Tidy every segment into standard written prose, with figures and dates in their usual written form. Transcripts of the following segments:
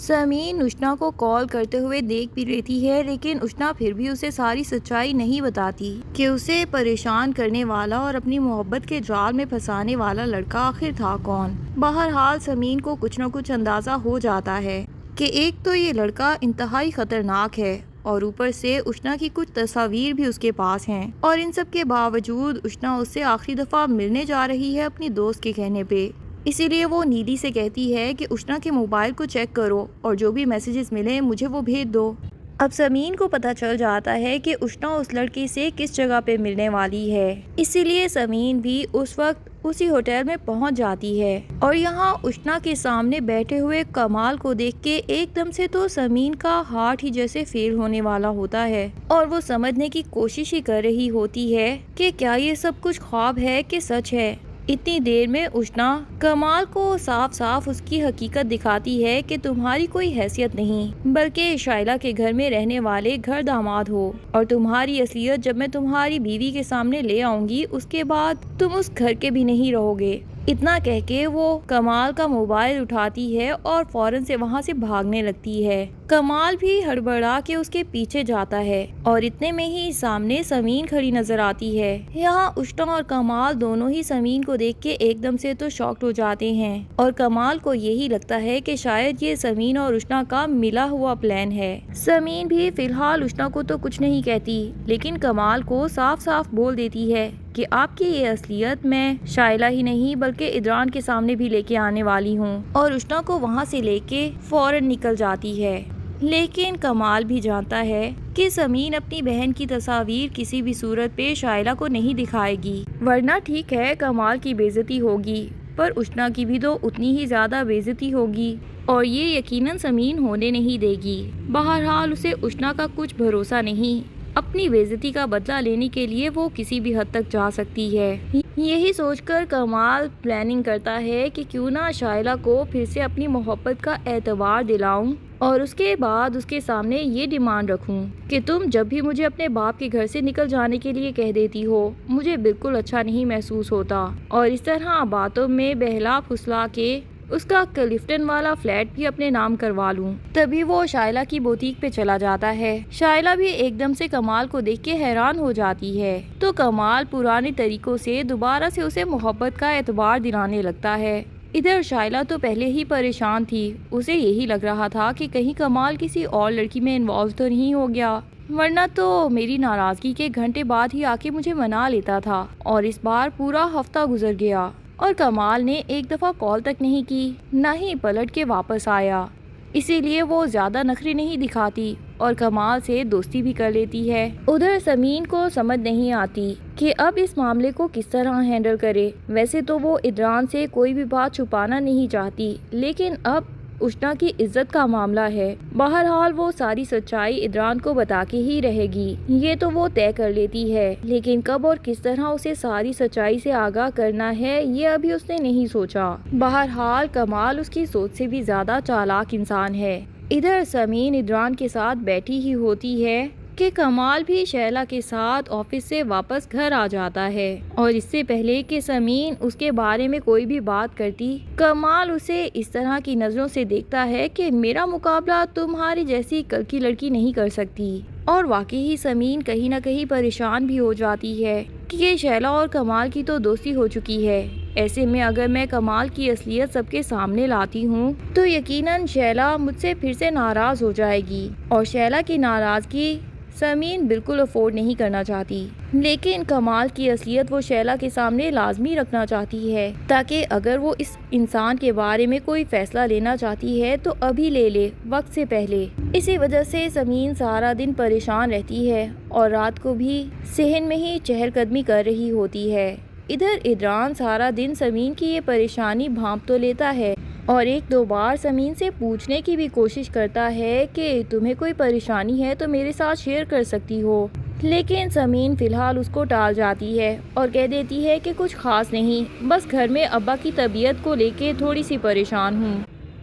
سمین اشنا کو کال کرتے ہوئے دیکھ بھی لیتی ہے، لیکن اشنا پھر بھی اسے ساری سچائی نہیں بتاتی کہ اسے پریشان کرنے والا اور اپنی محبت کے جال میں پھنسانے والا لڑکا آخر تھا کون۔ بہرحال سمین کو کچھ نہ کچھ اندازہ ہو جاتا ہے کہ ایک تو یہ لڑکا انتہائی خطرناک ہے اور اوپر سے اشنا کی کچھ تصاویر بھی اس کے پاس ہیں، اور ان سب کے باوجود اشنا اس سے آخری دفعہ ملنے جا رہی ہے اپنی دوست کے کہنے پہ۔ اسی لیے وہ نیلی سے کہتی ہے کہ اشنا کے موبائل کو چیک کرو اور جو بھی میسیجز ملیں مجھے وہ بھیج دو۔ اب سمین کو پتہ چل جاتا ہے کہ اشنا اس لڑکی سے کس جگہ پہ ملنے والی ہے، اسی لیے سمین بھی اس وقت اسی ہوٹل میں پہنچ جاتی ہے اور یہاں اشنا کے سامنے بیٹھے ہوئے کمال کو دیکھ کے ایک دم سے تو سمین کا ہارٹ ہی جیسے فیل ہونے والا ہوتا ہے اور وہ سمجھنے کی کوشش ہی کر رہی ہوتی ہے کہ کیا یہ سب کچھ خواب ہے کہ سچ ہے۔ اتنی دیر میں اشنا کمال کو صاف صاف اس کی حقیقت دکھاتی ہے کہ تمہاری کوئی حیثیت نہیں بلکہ شائلہ کے گھر میں رہنے والے گھر داماد ہو، اور تمہاری اصلیت جب میں تمہاری بیوی کے سامنے لے آؤں گی اس کے بعد تم اس گھر کے بھی نہیں رہو گے۔ اتنا کہہ کے وہ کمال کا موبائل اٹھاتی ہے اور فوراً سے وہاں سے بھاگنے لگتی ہے۔ کمال بھی ہڑبڑا کے اس کے پیچھے جاتا ہے اور اتنے میں ہی سامنے سمین کھڑی نظر آتی ہے۔ یہاں اشنا اور کمال دونوں ہی سمین کو دیکھ کے ایک دم سے تو شاکڈ ہو جاتے ہیں اور کمال کو یہی لگتا ہے کہ شاید یہ سمین اور اشنا کا ملا ہوا پلان ہے۔ سمین بھی فی الحال اشنا کو تو کچھ نہیں کہتی، لیکن کمال کو صاف صاف بول دیتی ہے کہ آپ کی یہ اصلیت میں شائلہ ہی نہیں بلکہ ادران کے سامنے بھی لے کے آنے والی ہوں، اور اشنا کو وہاں سے لے کے فوراً نکل جاتی ہے۔ لیکن کمال بھی جانتا ہے کہ سمین اپنی بہن کی تصاویر کسی بھی صورت پہ شائلہ کو نہیں دکھائے گی، ورنہ ٹھیک ہے کمال کی بے عزتی ہوگی پر اشنا کی بھی تو اتنی ہی زیادہ بے عزتی ہوگی، اور یہ یقیناً سمین ہونے نہیں دے گی۔ بہرحال اسے اشنا کا کچھ بھروسہ نہیں، اپنی بے عزتی کا بدلہ لینے کے لیے وہ کسی بھی حد تک جا سکتی ہے۔ یہی سوچ کر کمال پلاننگ کرتا ہے کہ کیوں نہ شائلہ کو پھر سے اپنی محبت کا اعتبار دلاؤں اور اس کے بعد اس کے سامنے یہ ڈیمانڈ رکھوں کہ تم جب بھی مجھے اپنے باپ کے گھر سے نکل جانے کے لیے کہہ دیتی ہو مجھے بالکل اچھا نہیں محسوس ہوتا، اور اس طرح باتوں میں بہلا پھسلا کے اس کا کلفٹن والا فلیٹ بھی اپنے نام کروا لوں۔ تبھی وہ شائلہ کی بوتیک پہ چلا جاتا ہے۔ شائلہ بھی ایک دم سے کمال کو دیکھ کے حیران ہو جاتی ہے تو کمال پرانے طریقوں سے دوبارہ سے اسے محبت کا اعتبار دلانے لگتا ہے۔ ادھر شائلہ تو پہلے ہی پریشان تھی، اسے یہی لگ رہا تھا کہ کہیں کمال کسی اور لڑکی میں انوالو تو نہیں ہو گیا، ورنہ تو میری ناراضگی کے گھنٹے بعد ہی آ کے مجھے منا لیتا تھا، اور اس بار پورا ہفتہ گزر گیا اور کمال نے ایک دفعہ کال تک نہیں کی، نہ ہی پلٹ کے واپس آیا۔ اسی لیے وہ زیادہ نخری نہیں دکھاتی اور کمال سے دوستی بھی کر لیتی ہے۔ ادھر سمین کو سمجھ نہیں آتی کہ اب اس معاملے کو کس طرح ہینڈل کرے۔ ویسے تو وہ ادران سے کوئی بھی بات چھپانا نہیں چاہتی، لیکن اب اشنا کی عزت کا معاملہ ہے۔ بہرحال وہ ساری سچائی ادران کو بتا کے ہی رہے گی، یہ تو وہ طے کر لیتی ہے، لیکن کب اور کس طرح اسے ساری سچائی سے آگاہ کرنا ہے یہ ابھی اس نے نہیں سوچا۔ بہرحال کمال اس کی سوچ سے بھی زیادہ چالاک انسان ہے۔ ادھر سمین ادران کے ساتھ بیٹھی ہی ہوتی ہے کہ کمال بھی شائلہ کے ساتھ آفس سے واپس گھر آ جاتا ہے، اور اس سے پہلے کہ سمین اس کے بارے میں کوئی بھی بات کرتی کمال اسے اس طرح کی نظروں سے دیکھتا ہے کہ میرا مقابلہ تمہاری جیسی کل کی لڑکی نہیں کر سکتی، اور واقعی ہی سمین کہیں نہ کہیں پریشان بھی ہو جاتی ہے کہ شائلہ اور کمال کی تو دوستی ہو چکی ہے، ایسے میں اگر میں کمال کی اصلیت سب کے سامنے لاتی ہوں تو یقیناً شائلہ مجھ سے پھر سے ناراض ہو جائے گی، اور شائلہ کی ناراضگی سمین بالکل افورڈ نہیں کرنا چاہتی، لیکن کمال کی اصلیت وہ شائلہ کے سامنے لازمی رکھنا چاہتی ہے تاکہ اگر وہ اس انسان کے بارے میں کوئی فیصلہ لینا چاہتی ہے تو ابھی لے لے، وقت سے پہلے۔ اسی وجہ سے سمین سارا دن پریشان رہتی ہے اور رات کو بھی صحن میں ہی چہل قدمی کر رہی ہوتی ہے۔ ادھر ادران سارا دن سمین کی یہ پریشانی بھانپ تو لیتا ہے اور ایک دو بار سمین سے پوچھنے کی بھی کوشش کرتا ہے کہ تمہیں کوئی پریشانی ہے تو میرے ساتھ شیئر کر سکتی ہو، لیکن سمین فی الحال اس کو ٹال جاتی ہے اور کہہ دیتی ہے کہ کچھ خاص نہیں، بس گھر میں ابا کی طبیعت کو لے کے تھوڑی سی پریشان ہوں۔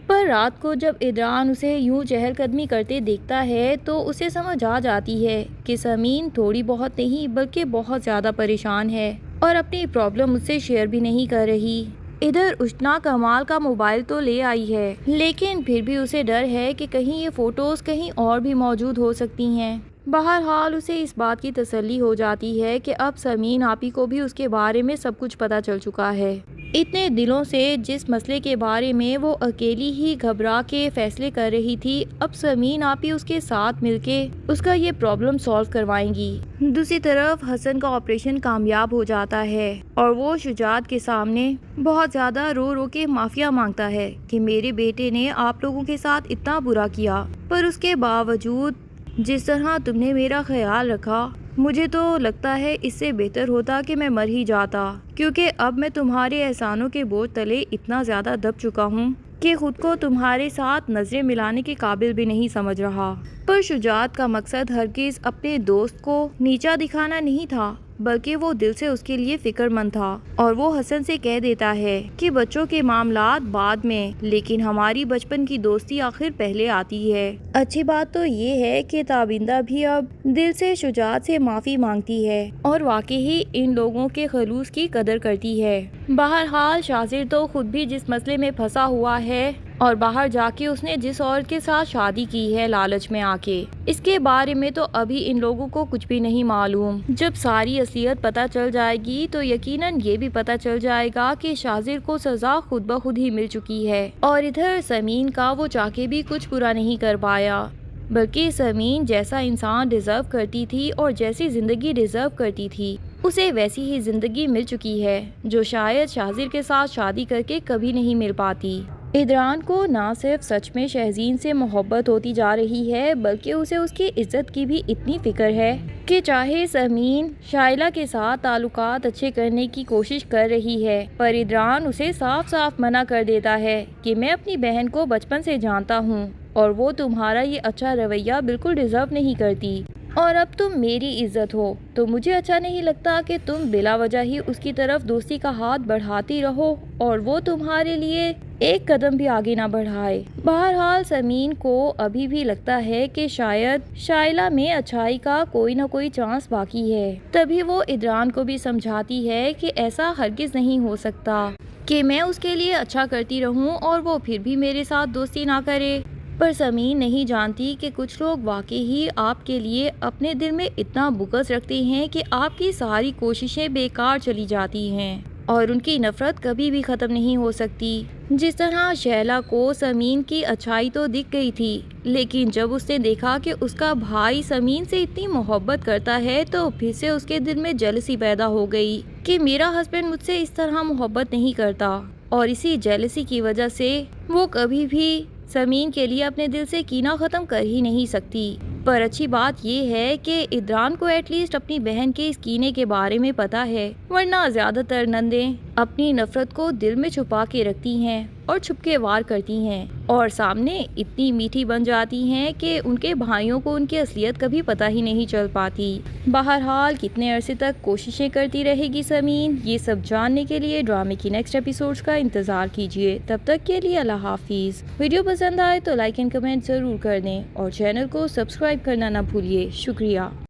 پر رات کو جب ادران اسے یوں چہل قدمی کرتے دیکھتا ہے تو اسے سمجھ آ جاتی ہے کہ سمین تھوڑی بہت نہیں بلکہ بہت زیادہ پریشان ہے اور اپنی پرابلم مجھ سے شیئر بھی نہیں کر رہی۔ ادھر اشنا کمال کا موبائل تو لے آئی ہے، لیکن پھر بھی اسے ڈر ہے کہ کہیں یہ فوٹوز کہیں اور بھی موجود ہو سکتی ہیں۔ بہرحال اسے اس بات کی تسلی ہو جاتی ہے کہ اب سمین آپی کو بھی اس کے بارے میں سب کچھ پتہ چل چکا ہے۔ اتنے دنوں سے جس مسئلے کے بارے میں وہ اکیلی ہی گھبرا کے فیصلے کر رہی تھی، اب سمین آپی اس کے ساتھ مل کے اس کا یہ پرابلم سالو کروائیں گی۔ دوسری طرف حسن کا آپریشن کامیاب ہو جاتا ہے اور وہ شجاعت کے سامنے بہت زیادہ رو رو کے معافیا مانگتا ہے کہ میرے بیٹے نے آپ لوگوں کے ساتھ اتنا برا کیا، پر اس کے باوجود جس طرح تم نے میرا خیال رکھا، مجھے تو لگتا ہے اس سے بہتر ہوتا کہ میں مر ہی جاتا، کیونکہ اب میں تمہارے احسانوں کے بوجھ تلے اتنا زیادہ دب چکا ہوں کہ خود کو تمہارے ساتھ نظریں ملانے کے قابل بھی نہیں سمجھ رہا۔ پر شجاعت کا مقصد ہرگز اپنے دوست کو نیچا دکھانا نہیں تھا، بلکہ وہ دل سے اس کے لیے فکر مند تھا، اور وہ حسن سے کہہ دیتا ہے کہ بچوں کے معاملات بعد میں، لیکن ہماری بچپن کی دوستی آخر پہلے آتی ہے۔ اچھی بات تو یہ ہے کہ تابندہ بھی اب دل سے شجاعت سے معافی مانگتی ہے اور واقعی ان لوگوں کے خلوص کی قدر کرتی ہے۔ بہرحال شاذر تو خود بھی جس مسئلے میں پھنسا ہوا ہے اور باہر جا کے اس نے جس عورت کے ساتھ شادی کی ہے لالچ میں آ کے، اس کے بارے میں تو ابھی ان لوگوں کو کچھ بھی نہیں معلوم۔ جب ساری اصلیت پتہ چل جائے گی تو یقیناً یہ بھی پتہ چل جائے گا کہ شاذر کو سزا خود بخود ہی مل چکی ہے، اور ادھر سمین کا وہ چاہ کے بھی کچھ برا نہیں کر پایا، بلکہ سمین جیسا انسان ڈیزرو کرتی تھی اور جیسی زندگی ڈیزرو کرتی تھی، اسے ویسی ہی زندگی مل چکی ہے جو شاید شاذر کے ساتھ شادی کر کے کبھی نہیں مل پاتی۔ ادران کو نہ صرف سچ میں شہزین سے محبت ہوتی جا رہی ہے، بلکہ اسے اس کی عزت کی بھی اتنی فکر ہے کہ چاہے سمین شائلہ کے ساتھ تعلقات اچھے کرنے کی کوشش کر رہی ہے، پر ادران اسے صاف صاف منع کر دیتا ہے کہ میں اپنی بہن کو بچپن سے جانتا ہوں اور وہ تمہارا یہ اچھا رویہ بالکل ڈیزرو نہیں کرتی، اور اب تم میری عزت ہو تو مجھے اچھا نہیں لگتا کہ تم بلا وجہ ہی اس کی طرف دوستی کا ہاتھ بڑھاتی رہو اور وہ تمہارے لیے ایک قدم بھی آگے نہ بڑھائے۔ بہرحال سمین کو ابھی بھی لگتا ہے کہ شاید شائلہ میں اچھائی کا کوئی نہ کوئی چانس باقی ہے، تبھی وہ ادران کو بھی سمجھاتی ہے کہ ایسا ہرگز نہیں ہو سکتا کہ میں اس کے لیے اچھا کرتی رہوں اور وہ پھر بھی میرے ساتھ دوستی نہ کرے۔ پر سمین نہیں جانتی کہ کچھ لوگ واقعی آپ کے لیے اپنے دل میں اتنا بغض رکھتے ہیں کہ آپ کی ساری کوششیں بیکار چلی جاتی ہیں اور ان کی نفرت کبھی بھی ختم نہیں ہو سکتی۔ جس طرح شہلا کو سمین کی اچھائی تو دکھ گئی تھی، لیکن جب اس نے دیکھا کہ اس کا بھائی سمین سے اتنی محبت کرتا ہے تو پھر سے اس کے دل میں جیلسی پیدا ہو گئی کہ میرا ہسبینڈ مجھ سے اس طرح محبت نہیں کرتا، اور اسی جیلسی کی وجہ سے وہ کبھی بھی سمین کے لیے اپنے دل سے کینہ ختم کر ہی نہیں سکتی۔ پر اچھی بات یہ ہے کہ ادران کو ایٹ لیسٹ اپنی بہن کے اس کینے کے بارے میں پتا ہے، ورنہ زیادہ تر نندیں اپنی نفرت کو دل میں چھپا کے رکھتی ہیں اور چھپ کے وار کرتی ہیں، اور سامنے اتنی میٹھی بن جاتی ہیں کہ ان کے بھائیوں کو ان کی اصلیت کبھی پتہ ہی نہیں چل پاتی۔ بہرحال کتنے عرصے تک کوششیں کرتی رہے گی سمین، یہ سب جاننے کے لیے ڈرامے کی نیکسٹ ایپیسوڈز کا انتظار کیجیے۔ تب تک کے لیے اللہ حافظ۔ ویڈیو پسند آئے تو لائک اینڈ کمنٹ ضرور کر دیں اور چینل کو سبسکرائب کرنا نہ بھولیے۔ شکریہ۔